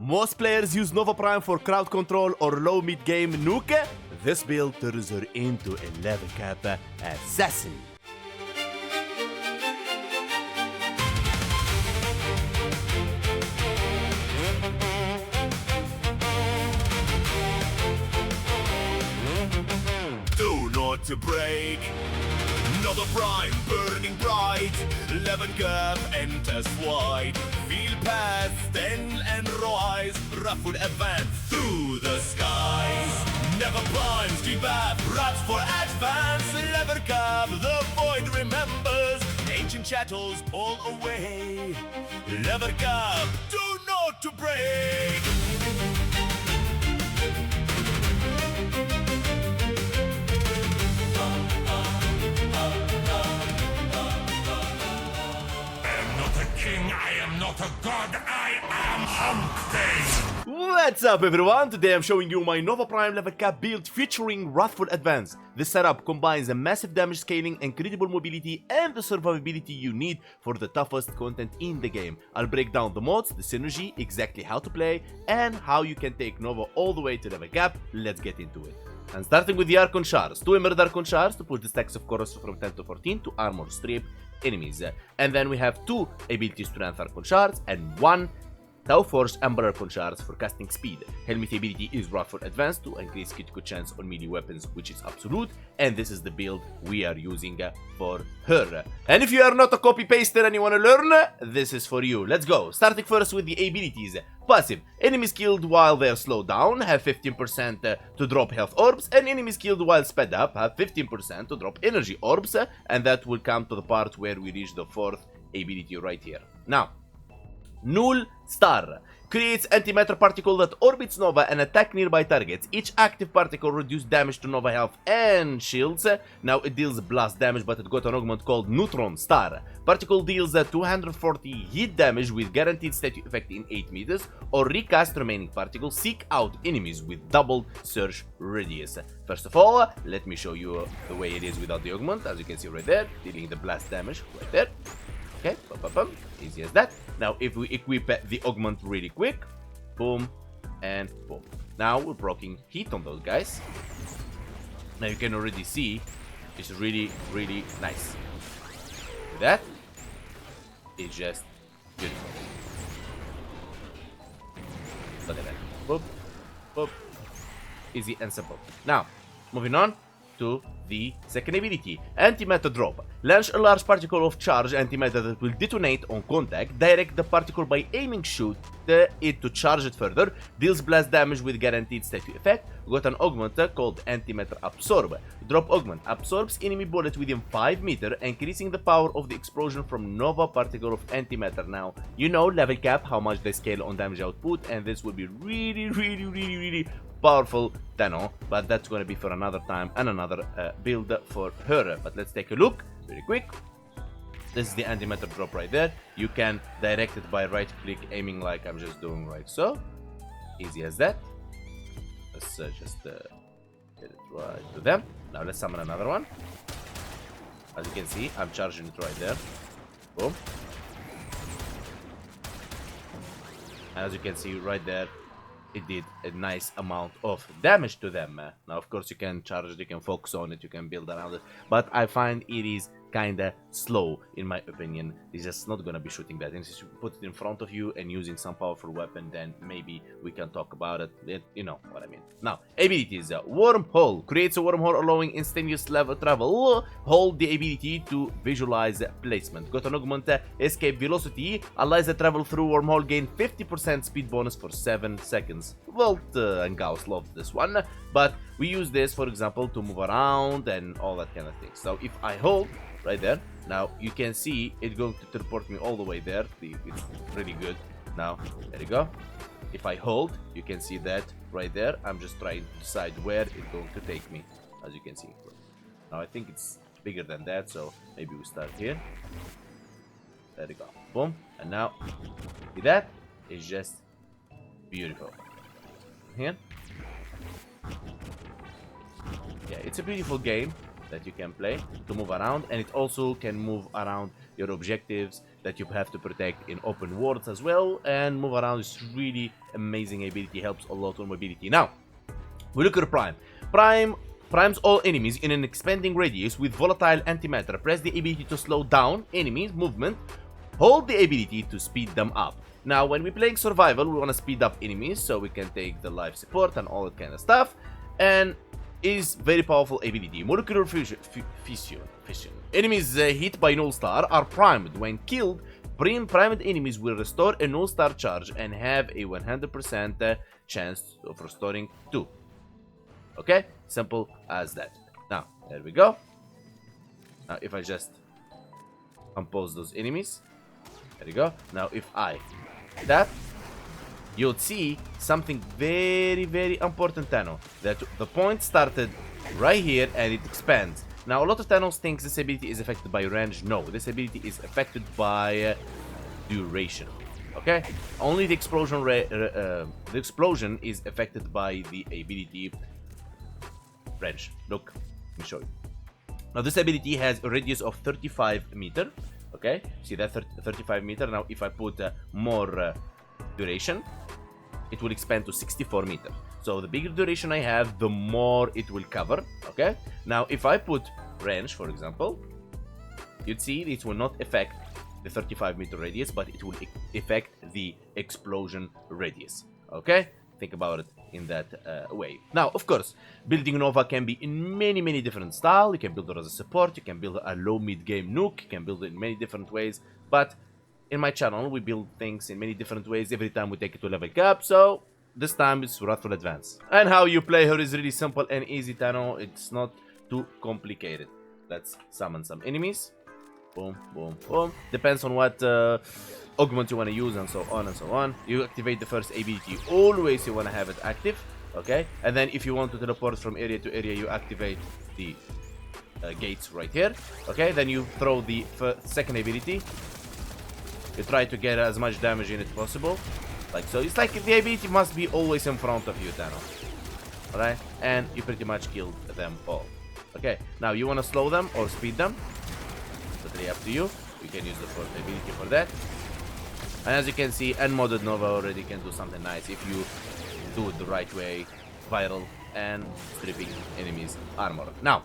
Most players use Nova Prime for crowd control or low mid-game nuke. This build turns her into a level cap assassin. Do not break. Nova Prime burning bright. 11 cap enters wide. Feel past and rise. Wrathful advance through the skies. Never Prime's debuff. Wrathful advance. 11 cap the void remembers. Ancient shadows pull away. 11 cap do not break. I am not a god, I am Hump. What's up everyone? Today I'm showing you my Nova Prime level cap build featuring Wrathful Advance. This setup combines a massive damage scaling, incredible mobility, and the survivability you need for the toughest content in the game. I'll break down the mods, the synergy, exactly how to play, and how you can take Nova all the way to level cap. Let's get into it. And starting with the Archon Shards, 2 Emerald Archon Shards to push the stacks of course from 10 to 14 to armor strip enemies. And then we have 2 Ability Strength Archon Shards and 1 Tau Force Amber Archon Shards for casting speed. Helminth ability is Wrathful Advance to increase critical chance on melee weapons, which is absolute, and this is the build we are using for her. And if you are not a copy paster and you want to learn, this is for you. Let's go. Starting first with the abilities. Passive. Enemies killed while they are slowed down have 15% to drop health orbs, and enemies killed while sped up have 15% to drop energy orbs, and that will come to the part where we reach the 4th ability right here. Now, Null Star creates antimatter particle that orbits Nova and attack nearby targets. Each active particle reduces damage to Nova health and shields. Now it deals blast damage, but it got an augment called Neutron Star. Particle deals 240 hit damage with guaranteed static effect in 8 meters, or recast remaining particles. Seek out enemies with doubled search radius. First of all, let me show you the way it is without the augment. As you can see right there, dealing the blast damage right there. Okay, easy as that. Now if we equip the augment really quick, boom and boom. Now we're proccing heat on those guys. Now you can already see it's really nice. That is just beautiful. Look at that. Boop, boop. Easy and simple. Now, moving on to the second ability, Antimatter Drop. Launch a large particle of charge antimatter that will detonate on contact. Direct the particle by aiming shoot it to charge it further. Deals blast damage with guaranteed static effect. Got an augment called Antimatter Absorb. Drop augment absorbs enemy bullet within 5 meters, increasing the power of the explosion from Nova particle of antimatter. Now you know level cap how much they scale on damage output, and this will be really powerful Dano, but that's gonna be for another time and another build for her. But let's take a look very quick. This is the antimatter drop right there. You can direct it by right click aiming like I'm just doing right so. Easy as that. Let's just get it right to them. Now let's summon another one. As you can see, I'm charging it right there. Boom. And as you can see right there, it did a nice amount of damage to them. Now of course you can charge it, you can focus on it, you can build around it, but I find it is kinda slow in my opinion. It's just not gonna be shooting that. And if you put it in front of you and using some powerful weapon, then maybe we can talk about it. You know what I mean. Now, abilities. Wormhole creates a wormhole allowing instantaneous level travel. Hold the ability to visualize placement. Got an augment escape velocity. Allows the travel through wormhole gain 50% speed bonus for 7 seconds. Volt and Gauss loved this one, but we use this for example to move around and all that kind of thing. So if I hold right there, now you can see it's going to teleport me all the way there. It's really good. Now there you go. If I hold, you can see that right there. I'm just trying to decide where it's going to take me, as you can see. Now I think it's bigger than that, so maybe we start here. There you go. Boom. And now see that? It's just beautiful. Here. Yeah, it's a beautiful game that you can play to move around, and it also can move around your objectives, that you have to protect in open worlds as well, and move around is really amazing ability, helps a lot on mobility. Now, we look at Prime. Primes all enemies in an expanding radius with volatile antimatter. Press the ability to slow down enemies' movement. Hold the ability to speed them up. Now, when we're playing survival, we want to speed up enemies so we can take the life support and all that kind of stuff. And is very powerful ability. Molecular fission. Enemies hit by Null Star are primed. When killed, primed enemies will restore a Null Star charge and have a 100% chance of restoring 2. Okay? Simple as that. Now, there we go. Now, if I just compose those enemies, there you go. Now, if I tap, you'll see something very, very important, Tano. That the point started right here and it expands. Now, a lot of Thanos thinks this ability is affected by range. No, this ability is affected by duration. Okay? Only the explosion is affected by the ability range. Look, let me show you. Now, this ability has a radius of 35 meter. Okay? See that 35 meter? Now, if I put more duration, it will expand to 64 meter. So the bigger duration I have, the more it will cover. Okay? Now, if I put range, for example, you'd see it will not affect the 35 meter radius, but it will affect the explosion radius. Okay? Think about it in that way. Now, of course, building Nova can be in many different styles. You can build it as a support, you can build a low mid-game nuke, you can build it in many different ways, but in my channel, we build things in many different ways every time we take it to level cap, so this time it's Wrathful Advance. And how you play her is really simple and easy, Tano. It's not too complicated. Let's summon some enemies. Boom, boom, boom. Depends on what augment you want to use and so on and so on. You activate the first ability. Always you want to have it active, okay? And then if you want to teleport from area to area, you activate the gates right here, okay? Then you throw the second ability. You try to get as much damage in it possible. Like so. It's like the ability must be always in front of you, Thanos. Alright? And you pretty much killed them all. Okay, now you want to slow them or speed them. Totally up to you. You can use the fourth ability for that. And as you can see, unmodded Nova already can do something nice if you do it the right way. Viral and stripping enemies armor. Now,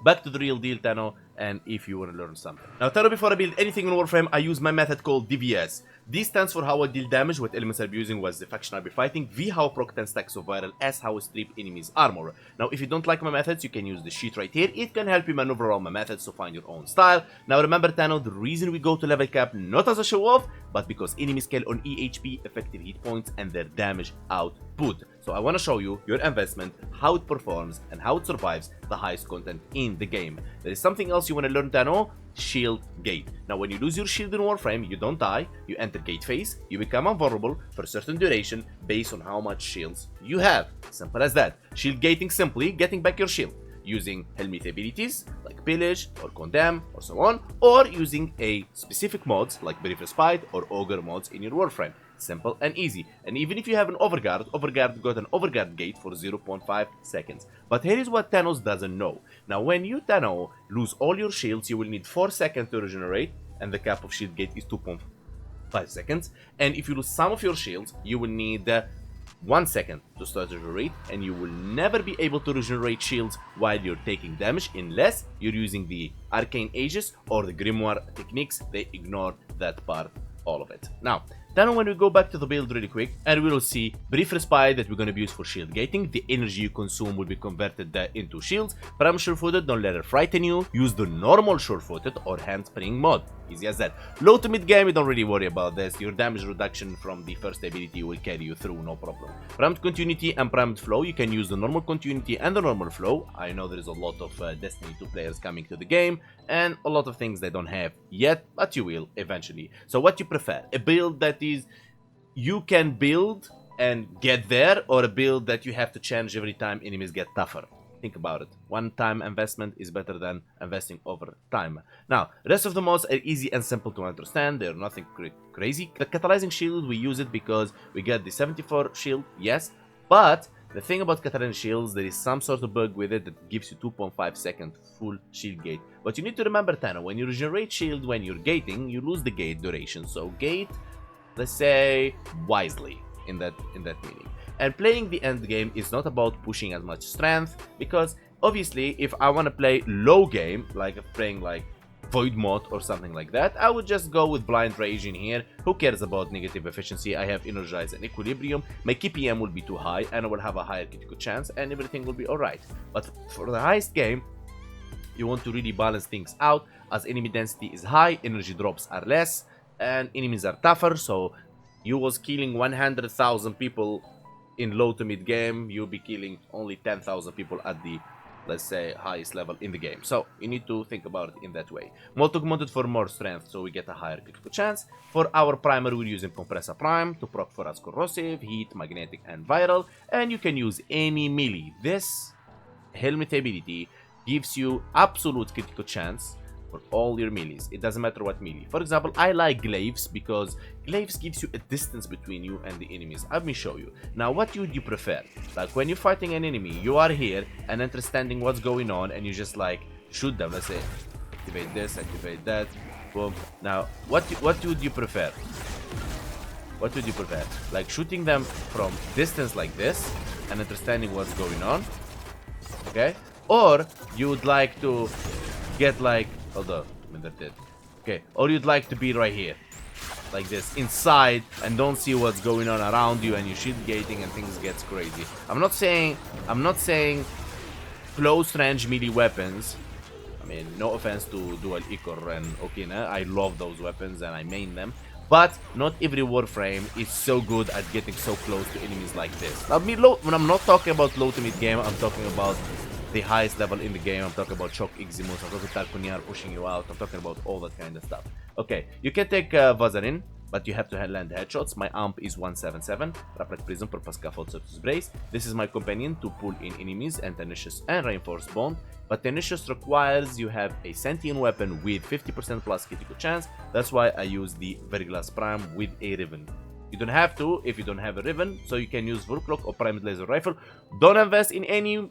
back to the real deal, Tano, and if you want to learn something. Now, Tano, before I build anything in Warframe, I use my method called DVS. D stands for how I deal damage, what elements I'll be using, was the faction I'll be fighting. V, how I proc 10 stacks of viral. S, how I strip enemies armor. Now, if you don't like my methods, you can use the sheet right here. It can help you maneuver around my methods to find your own style. Now, remember, Tano, the reason we go to level cap, not as a show-off, but because enemies scale on EHP, effective hit points, and their damage output. So I want to show you your investment, how it performs, and how it survives the highest content in the game. There is something else you want to learn, Tano. Shield gate. Now, when you lose your shield in Warframe, you don't die, you enter gate phase, you become invulnerable for a certain duration based on how much shields you have. Simple as that. Shield gating, simply getting back your shield using Helminth abilities like Pillage or Condemn or so on, or using a specific mods like Brief Respite or Ogre mods in your Warframe. Simple and easy. And even if you have an Overguard, Overguard got an Overguard gate for 0.5 seconds. But here is what Thanos doesn't know. Now, when you, Thanos, lose all your shields, you will need 4 seconds to regenerate, and the cap of shield gate is 2.5 seconds. And if you lose some of your shields, you will need 1 second to start to regenerate, and you will never be able to regenerate shields while you're taking damage unless you're using the Arcane Aegis or the Grimoire techniques. They ignore that part, all of it. Now, then when we go back to the build really quick, and we will see Brief Respite that we're going to use for shield gating. The energy you consume will be converted into shields. Prime Sure-Footed, don't let her frighten you. Use the normal Sure-Footed or Handspring mod. Easy as that. Low to mid game, you don't really worry about this. Your damage reduction from the first ability will carry you through, no problem. Primed Continuity and Primed Flow, you can use the normal Continuity and the normal Flow. I know there is a lot of Destiny 2 players coming to the game, and a lot of things they don't have yet, but you will eventually. So what you prefer? A build that is you can build and get there, or a build that you have to change every time enemies get tougher? Think about it. One-time investment is better than investing over time. Now, the rest of the mods are easy and simple to understand. They're nothing crazy. The Catalyzing Shield, we use it because we get the 74 shield, yes, but The thing about Katarina shields, there is some sort of bug with it that gives you 2.5 second full shield gate. But you need to remember, Tana, when you regenerate shield when you're gating, you lose the gate duration. So gate, let's say, wisely in that meaning. And playing the end game is not about pushing as much strength, because obviously if I want to play low game, like playing like Void Mode or something like that, I would just go with Blind Rage in here. Who cares about negative efficiency? I have Energize and Equilibrium. My KPM will be too high and I will have a higher critical chance and everything will be alright. But for the highest game, you want to really balance things out, as enemy density is high, energy drops are less, and enemies are tougher. So you was killing 100,000 people in low to mid game, you'll be killing only 10,000 people at the, let's say, highest level in the game. So you need to think about it in that way. Augmented for more strength, so we get a higher critical chance. For our primer, we're using Compressor Prime to proc for us corrosive, heat, magnetic, and viral. And you can use any melee. This Helminth ability gives you absolute critical chance for all your melees. It doesn't matter what melee. For example, I like Glaives because Glaives gives you a distance between you and the enemies. Let me show you. Now, what would you prefer? Like when you're fighting an enemy, you are here and understanding what's going on, and you just like shoot them. Let's say, activate this, activate that, boom. Now, what would you prefer? What would you prefer? Like shooting them from distance like this and understanding what's going on, okay? Or you would like to get like, hold on, that's it. Okay, or you'd like to be right here, like this, inside, and don't see what's going on around you, and you shield gating and things gets crazy. I'm not saying close range melee weapons. I mean, no offense to Dual Ikor and Okina, I love those weapons and I main them. But not every Warframe is so good at getting so close to enemies like this. Now, when I'm not talking about low to mid game, I'm talking about the highest level in the game. I'm talking about Shock Iximus, I'm talking about Tarkuniar pushing you out, I'm talking about all that kind of stuff. Okay, you can take Vazarin, but you have to land headshots. My amp is 177, Rapid Prism, Purpose Scaffold, Certus Brace. This is my companion to pull in enemies, and Tenacious and Reinforced Bond. But Tenacious requires you have a sentient weapon with 50% plus critical chance. That's why I use the Verglass Prime with a Riven. You don't have to if you don't have a Riven, so you can use Vorklock or Primed Laser Rifle. Don't invest in any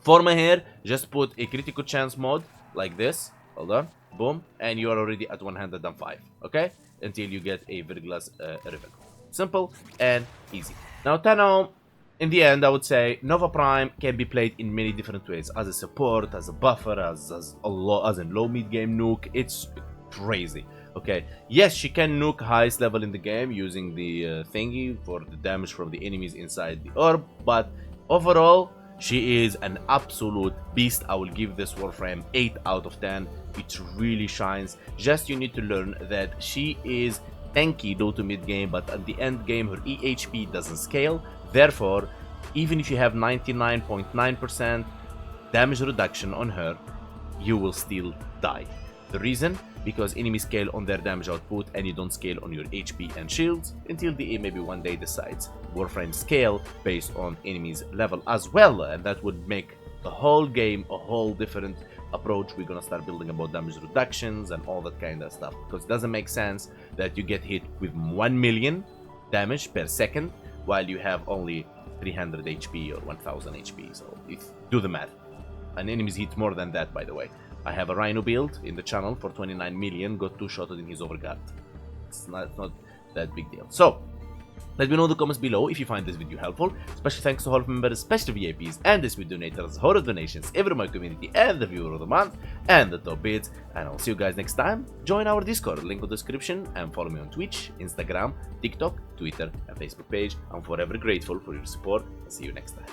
Forma here, just put a critical chance mode like this. Hold on, boom, and you are already at 105, okay? Until you get a Verglass Riven. Simple and easy. Now, Tano, in the end, I would say Nova Prime can be played in many different ways. As a support, as a buffer, as a low mid game nuke. It's crazy. Okay, yes, she can nuke highest level in the game using the thingy for the damage from the enemies inside the orb, but overall, she is an absolute beast. I will give this Warframe 8 out of 10. It really shines. Just you need to learn that she is tanky low to mid game, but at the end game her EHP doesn't scale. Therefore, even if you have 99.9% damage reduction on her, you will still die. The reason? Because enemies scale on their damage output and you don't scale on your HP and shields until the maybe one day decides Warframe scale based on enemies level as well, and that would make the whole game a whole different approach. We're gonna start building about damage reductions and all that kind of stuff, because it doesn't make sense that you get hit with 1 million damage per second while you have only 300 HP or 1000 HP. So do the math. And enemies hit more than that, by the way. I have a Rhino build in the channel for 29 million, got 2-shotted in his overguard. It's not that big deal. So, let me know in the comments below if you find this video helpful. Special thanks to all members, special VIPs, and this video donators, horror donations, every my community, and the viewer of the month, and the top bids. And I'll see you guys next time. Join our Discord, link in the description, and follow me on Twitch, Instagram, TikTok, Twitter, and Facebook page. I'm forever grateful for your support. I'll see you next time.